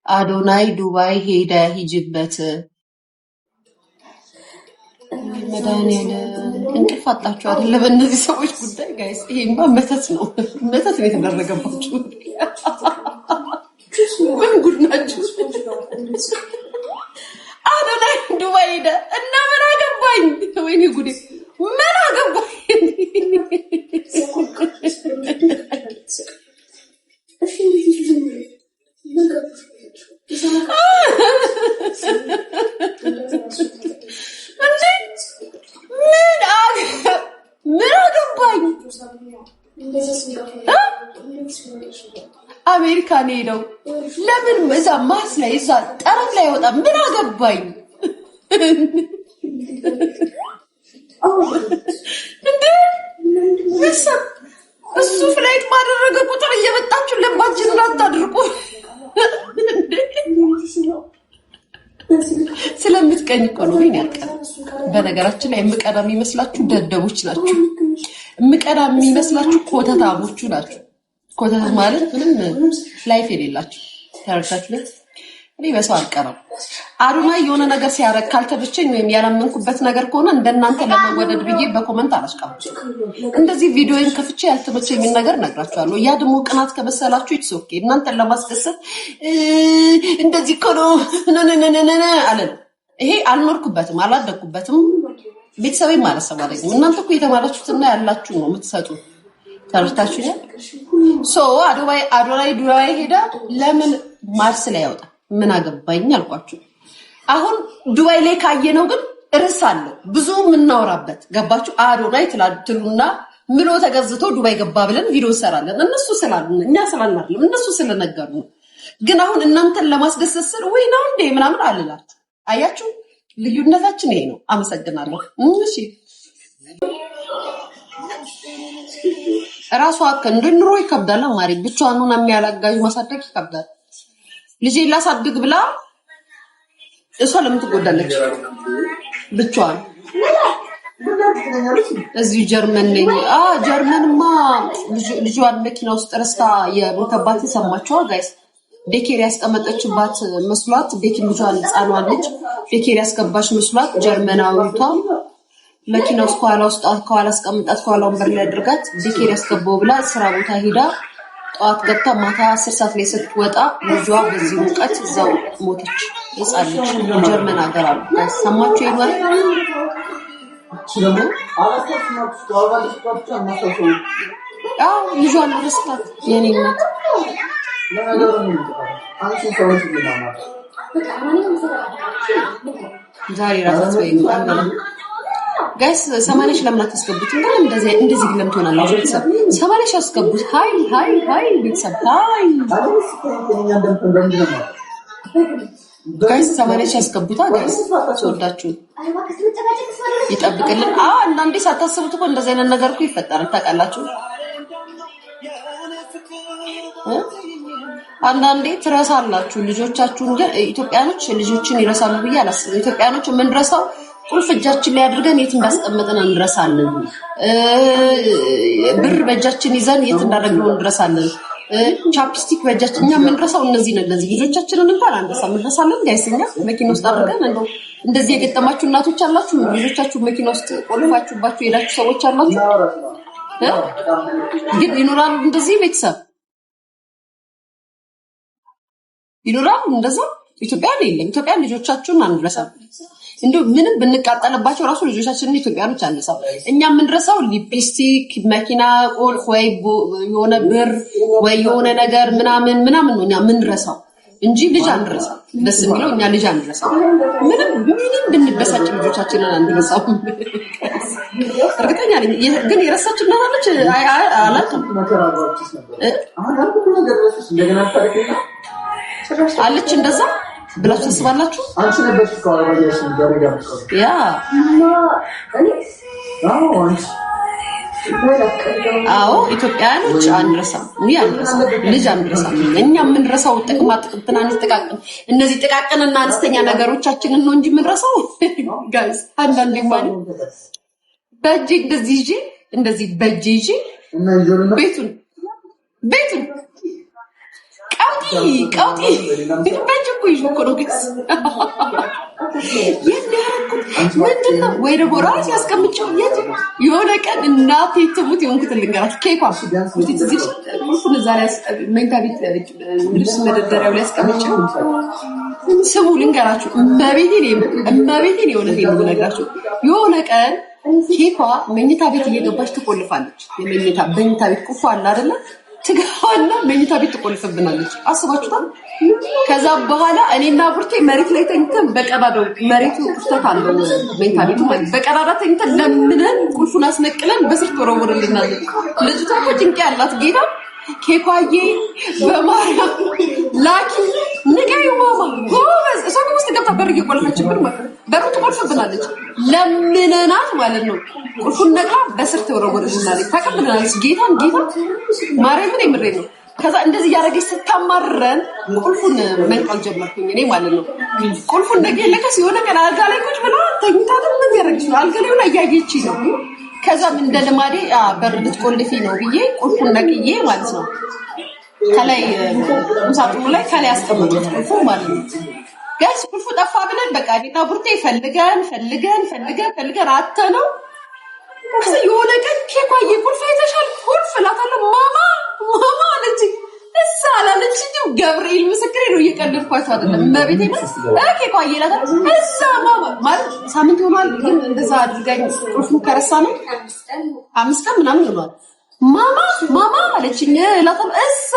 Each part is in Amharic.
አዶናይ ዱባይ ሄደ ሂጅበት መድኃኒዓለም እንቅልፍ አጣችሁ አይደለ? በእነዚህ ሰዎች ጉዳይ ጋይስ፣ ይሄማ መተት ነው የተደረገባችሁ። ምን ጉድ ናችሁ? አዶናይ ዱባይ ሄደ እና ምን አገባኝ? ወይኔ ጉዴ! ምን አገባኝ? ምን አገባኝ? አሜሪካን ሄደው ለምን እዛ ማስ ላይ እዛ ጠረፍ ላይ ወጣ? ምን አገባኝ? እንዴ እሱ ፍላይት ባደረገ ቁጥር እየመጣችሁ ልባችንን አታድርቁ። ስለምትቀኝ እኮ ነው ይሄን ያልቀረ። በነገራችን ላይ የምቀዳ የሚመስላችሁ ደደቦች ናችሁ። የምቀዳ የሚመስላችሁ ኮተታሞቹ ናችሁ። ኮተት ማለት ምንም ላይፍ የሌላችሁ ታረጋችሁ። እኔ በሰው አልቀረም። አዶናይ የሆነ ነገር ሲያረግ ካልተመቸኝ ወይም ያላመንኩበት ነገር ከሆነ እንደናንተ ለመወደድ ብዬ በኮመንት አላስቀምጥም። እንደዚህ ቪዲዮን ከፍቼ ያልተመቸኝ ነገር ነግራችኋለሁ። ያ ደግሞ ቅናት ከመሰላችሁ ኢትስ ኦኬ። እናንተን ለማስደሰት እንደዚህ እኮ ነው አለን። ይሄ አልኖርኩበትም፣ አላደግኩበትም፣ ቤተሰቤም አላሰማለኝም። እናንተ እኮ የተማራችሁትና ያላችሁ ነው የምትሰጡ። ተርታችሁኛል። አዶናይ ዱባይ ሄዳ ለምን ማርስ ላይ ያወጣ? ምን አገባኝ አልኳችሁ። አሁን ዱባይ ላይ ካየነው ግን ርዕስ አለው ብዙ የምናወራበት። ገባችሁ? አዶናይ ትሉና ምሎ ተገዝቶ ዱባይ ገባ ብለን ቪዲዮ እንሰራለን። እነሱ ስላሉ እኛ ስላልን አይደለም፣ እነሱ ስለነገሩ ነው። ግን አሁን እናንተን ለማስደሰት ስል ወይ ነው እንዴ ምናምን አልላችሁ። አያችሁ፣ ልዩነታችን ይሄ ነው። አመሰግናለሁ። እሺ ራሷ እንደ ኑሮ ይከብዳል። ማሪ ብቻዋን ሆና የሚያላጋዥ ማሳደግ ይከብዳል። ልጄ ላሳድግ ብላ እሷ ለምን ትጎዳለች? ብቻዋን እዚህ ጀርመን ነኝ። ጀርመንማ ልጇን መኪና ውስጥ ረስታ የሞተባት ሰማችኋ ጋይስ? ዴኬር ያስቀመጠችባት መስሏት ልጇን ህፃኗን ልጅ ዴኬር ያስገባች መስሏት ጀርመናዊቷ መኪና ውስጥ ከኋላ አስቀምጣት ከኋላ ወንበር ላይ አድርጋት ዴኬር ያስገባው ብላ ስራ ቦታ ሄዳ ጠዋት ገብታ ማታ 10 ሰዓት ላይ ስትወጣ ልጇ በዚህ ሙቀት እዛው ሞተች። ህፃን ልጅ ጀርመን ሀገር አሉ። ሰማችሁ ይሄ ማለት ልጇን ረስታት የኔ እናት ዛሬ ራሳት ወይ ጋይስ 80 ለምን አታስገቡት? እንደዚህ ግለም ትሆናላችሁ። ቤተሰብ 80 አስገቡት። ሃይ ቤተሰብ ሃይ ጋይስ 80 አስገቡታ ጋይስ። ተወዳችሁ ይጠብቅልን። አንዳንዴ ሳታስቡት እኮ እንደዚህ አይነት ነገር እኮ ይፈጠራል። ታውቃላችሁ? አንዳንዴ ትረሳላችሁ ልጆቻችሁን። ግን ኢትዮጵያኖች ልጆችን ይረሳሉ ብዬ አላስብም። ኢትዮጵያኖች የምንረሳው ቁልፍ እጃችን ላይ አድርገን የት እንዳስቀመጥን እንረሳለን። ብር በእጃችን ይዘን የት እንዳደረግነው እንረሳለን። ቻፕስቲክ በእጃችን እኛ የምንረሳው እነዚህ ልጆቻችንን እንኳን አንረሳም፣ እንረሳለን። ጋይስኛ መኪና ውስጥ አድርገን እንደዚህ የገጠማችሁ እናቶች አላችሁ? ልጆቻችሁ መኪና ውስጥ ቆልፋችሁባችሁ ሄዳችሁ ሰዎች አላችሁ? ግን ይኖራሉ እንደዚህ ቤተሰብ ይኖራሉ እንደዛ። ኢትዮጵያ ላይ የለም። ኢትዮጵያ ልጆቻችሁን አንረሳም። እንደው ምንም ብንቃጠልባቸው ራሱ ልጆቻችንን ኢትዮጵያኖች አንረሳም። እኛ የምንረሳው ሊፕስቲክ፣ መኪና ቁልፍ፣ ወይ የሆነ ብር ወይ የሆነ ነገር ምናምን ነው እኛ የምንረሳው እንጂ ልጅ አንረሳም። ደስ የሚለው እኛ ልጅ አንረሳም። ምንም ብንበሳጭ ልጆቻችንን አንረሳም። እርግጠኛ ነኝ። ግን የረሳችን እናታለች አላውቅም አለች እንደዛ ብላችሁ ታስባላችሁ? ያ ኢትዮጵያኖች አንረሳም። ልጅ አንረሳም። እኛ የምንረሳው ትናንሽ ጥቃቅን እነዚህ ጥቃቅንና አነስተኛ ነገሮቻችንን ነው እንጂ የምንረሳው ጋይስ። አንዳንዴ ማለት በእጄ እንደዚህ በእጄ ይዤ ቤቱን ቀውጢ ቀውጢ በእጅጉ ይዞ እኮ ነው ግን ምንድን ነው ወይ ደግሞ ራሴ ያስቀምጨው የሆነ ቀን እናቴ ትሙት የሆንኩትን ልንገራችሁ። ኬኳ ቁልፉን እዛ ላይ መኝታ ቤት ልብስ መደርደሪያው ላይ ያስቀምጨው ስሙ ልንገራችሁ። እመቤቴን የእውነቴን ነው የምነግራችሁ። የሆነ ቀን ኬኳ መኝታ ቤት እየገባች ትቆልፋለች። መኝታ ቤት ቁልፉ አለ አይደለ? ትገባና መኝታ ቤት ትቆልፍብናለች። አስባችሁታል? ከዛ በኋላ እኔና ቡርቴ መሬት ላይ ተኝተን በቀዳዳው መሬቱ ክፍተት አለው መኝታ ቤቱ ማለት በቀዳዳ ተኝተን ለምነን ቁልፉን አስነቅለን በስር ተወረወረልናል። ልጅቷ እኮ ጭንቄ ያላት ጌታ ኬኳዬ በማርያም ላኪ ንገሪ ማማ ጎበዝ። እሷ ውስጥ ገብታ በር እየቆለፈችብን ማለት ነው። በሩ ትቆልፍብናለች። ለምነናት ማለት ነው። ቁልፉን ነቅላ በስር ተወረወረልናለች። ታቀብለናለች። ጌታ ማርያምን የምሬ ነው። ከዛ እንደዚህ እያደረገች ስታማረን ቁልፉን መንቀል ጀመርኩኝ እኔ ማለት ነው። ቁልፉን ነገ ለከስ የሆነ ቀን አልጋ ላይ ቁጭ ብላ ተኝታ ምን ያደረግሽ ነው? አልጋ ላይ ሆና እያየችኝ ነው። ከዛም እንደ ልማዴ በር ልትቆልፊ ነው ብዬ ቁልፉን ነቅዬ ማለት ነው ከላይ ሳጥኑ ላይ ከላይ አስቀምጬት ቁልፉ ማለት ነው። ጋይስ ቁልፉ ጠፋ ብለን በቃ እኔና ቡርቴ ፈልገን አተነው። ከዛ የሆነ ቀን ኬኳዬ ቁልፍ አይተሻል? ቁልፍ እላታለሁ። ማማ አለች። እሳ አላለችኝም። ገብርኤል ምስክሬ ነው፣ እየቀለድኳቸው አይደለም። እመቤቴ ኬኳዬ እላታለሁ። እሳ ማማ ማለት ሳምንት ሆኗል፣ ግን እንደዛ አድርጋኝ ቁልፉን ከረሳ ነው 5 ቀን ምናምን ሆኗል። ማማ አለችኝ እላታለሁ። እሳ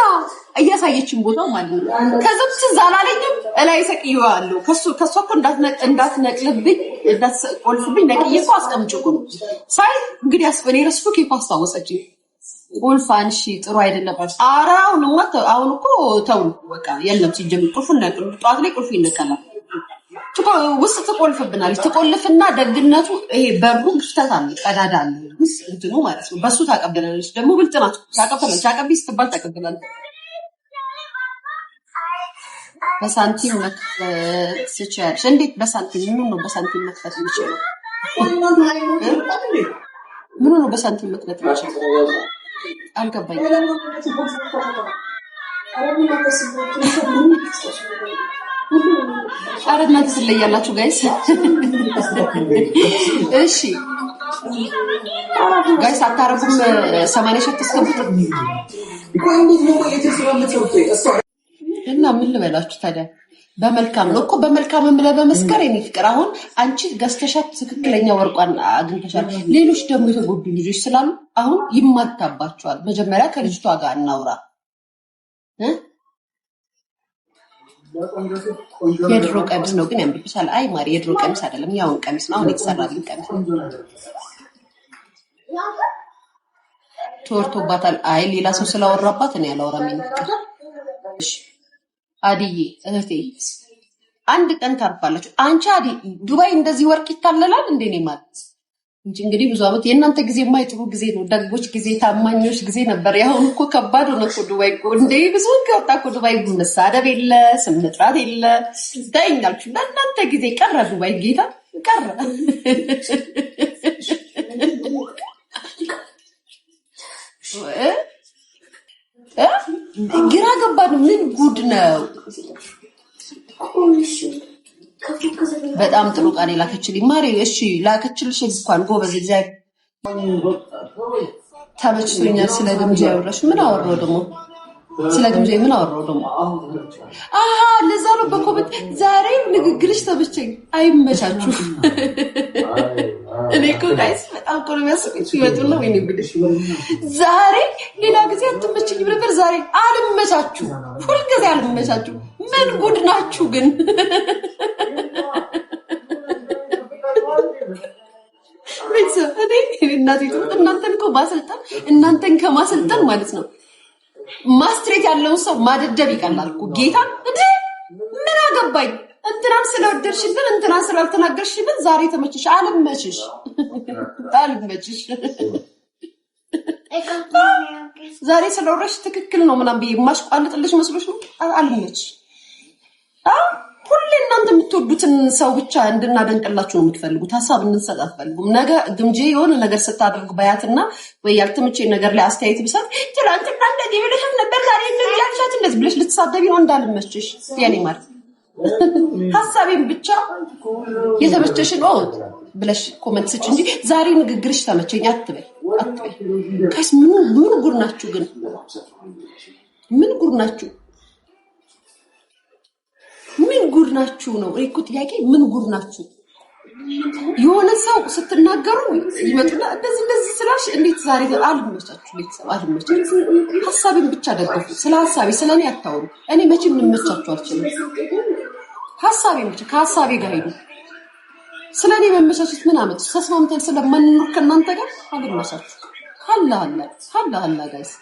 እያሳየችን ቦታው ማለት ነው። ከዛ ትዝ አላለኝም። እላይ ሰቅዬዋለሁ። ከሷ እኮ እንዳትነቅልብኝ እንዳትቆልፍብኝ ነቅዬ እኮ አስቀምጬው እኮ ነው ሳይ እንግዲህ አስበኔ ረስቶ ኬኳ አስታወሰችኝ። ቁልፍ አንሺ ጥሩ አይደለም። ኧረ አሁን እኮ ተው በቃ የለም። ሲጀምር ቁልፉን ነቅሉ። ጠዋት ላይ ቁልፉ ይነቀላል። ውስጥ ትቆልፍብናለች። ትቆልፍና ደግነቱ ይሄ በሩ ክፍተት አለ፣ ቀዳዳ አለ ውስጥ እንትኑ ማለት ነው። በሱ ታቀብላለች። ደግሞ ብልጥ ናት። ታቀብላለች። አቀቢ ስትባል ታቀብላለች። በሳንቲም መክፈት ትችያለሽ። እንዴት በሳንቲም? ምን ነው በሳንቲም መክፈት የሚችለው? ምን ነው በሳንቲም መክፈት የሚችለው? አልገባኝም። ኧረ እናንተ ትለያላችሁ ጋይስ። እሺ ጋይስ አታረጉም? 80 ሺህ ተስከቡት እና ምን ልበላችሁ ታዲያ? በመልካም ነው እኮ በመልካም ለመመስከር የኔ ፍቅር። አሁን አንቺ ገዝተሻት ትክክለኛ ወርቋን አግኝተሻል። ሌሎች ደግሞ የተጎዱ ልጆች ስላሉ አሁን ይማታባቸዋል። መጀመሪያ ከልጅቷ ጋር እናውራ። የድሮ ቀሚስ ነው ግን ያምርብሻል። አይ ማሪ የድሮ ቀሚስ አይደለም፣ ያውን ቀሚስ ነው አሁን የተሰራልኝ ቀሚስ ተወርቶባታል። አይ ሌላ ሰው ስላወራባት እኔ አላወራም። ፍቅር እሺ አዲዬ እህቴ አንድ ቀን ታርፋለች። አንቺ አዲ ዱባይ እንደዚህ ወርቅ ይታለላል እንዴ? ነው ማለት እንጂ እንግዲህ ብዙ አመት የእናንተ ጊዜ የማይጥሩ ጊዜ ነው። ደግቦች ጊዜ፣ ታማኞች ጊዜ ነበር። ያሁን እኮ ከባድ ሆነ እኮ ዱባይ እኮ እንዴ ብዙ ከወጣ እኮ ዱባይ መሳደብ የለ ስም መጥራት የለ ዳይኛልኩ። በእናንተ ጊዜ ቀረ ዱባይ፣ ጌታ ቀረ። ግራ ገባን። ምን ጉድ ነው? በጣም ጥሩ ቃል ላከችልኝ ማሪ። እሺ ላከችልሽ እንኳን ጎበዝ። እግዚአብሔር ተመችቶኛል። ስለ ግምጃ ያወራሽ ምን አወራው ደግሞ? ስለ ግምጃ ምን አወራው ደግሞ? አሃ ለዛ ነው በኮሜንት ዛሬ ንግግርሽ ተመቸኝ። አይመቻችሁ። እኔ እኮ ጋይስ በጣም እኮ ነው የሚያስቀኝ። ይወጡና ወይኔ ብልሽ ዛሬ ሌላ ጊዜ አትመችኝም ነበር፣ ዛሬ አልመቻችሁ። ሁልጊዜ አልመቻችሁ። ምን ጉድ ናችሁ ግን? እናንተን እኮ ማሰልጠን እናንተን ከማሰልጠን ማለት ነው ማስትሬት ያለውን ሰው ማደደብ ይቀላል እኮ ጌታ። እንዴ ምን አገባኝ? እንትናን ስለወደድሽብን እንትናን ስላልተናገርሽብን ዛሬ ተመችሽ። አልመችሽ። ዛሬ ስለወረሽ ትክክል ነው ምናምን ብዬ ማሽቋልጥልሽ መስሎሽ ነው? አልመችሽ። ሁሌ እናንተ የምትወዱትን ሰው ብቻ እንድናደንቅላችሁ ነው የምትፈልጉት። ሐሳብ እንድንሰጥ አትፈልጉም። ነገ ግምጄ የሆነ ነገር ስታደርግ ባያትና ወይ ያልተመቸኝ ነገር ላይ አስተያየት ብሰጥ ትላንትና እንደዚህ ብለሽ ነበር ዛሬ እንደዚህ ያልሻት እንደዚህ ብለሽ ልትሳደቢ ነው እንዳልመችሽ የኔ ማለት ሐሳቤን ብቻ የተመቸሽን ብለሽ ኮሜንት ስጭ እንጂ ዛሬ ንግግርሽ ተመቸኝ አትበይ። ከስ ምን ጉር ናችሁ ግን ምን ጉር ናችሁ? ምን ጉር ናችሁ ነው እኮ ጥያቄ። ምን ጉር ናችሁ? የሆነ ሰው ስትናገሩ ይመጡና እንደዚህ ስላሽ እንዴት ዛሬ አልመቻችሁ? ቤተሰብ አልመቻችሁ። ሐሳቤን ብቻ ደግፉ። ስለ ሐሳቤ ስለኔ አታውሩ። እኔ መቼም ልመቻችሁ አልችልም። ሐሳቤን ብቻ ከሐሳቤ ጋር ሄዱ። ስለኔ መመቻቸት ምን አመጡ? ተስማምተን ስለማንኖር ከእናንተ ጋር አልመቻችሁ። ሀላ ጋይስ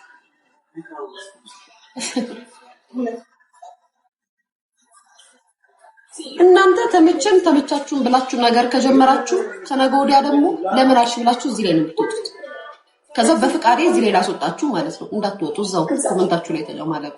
እናንተ ተመቻችሁን ብላችሁ ነገር ከጀመራችሁ ከነገ ወዲያ ደግሞ ለምን አልሽ ብላችሁ እዚህ ላይ ነው የምትወጡት። ከዛ በፍቃዴ እዚህ ላይ ላስወጣችሁ ማለት ነው። እንዳትወጡ እዛው ኮሜንታችሁ ላይ ተለማለቁ።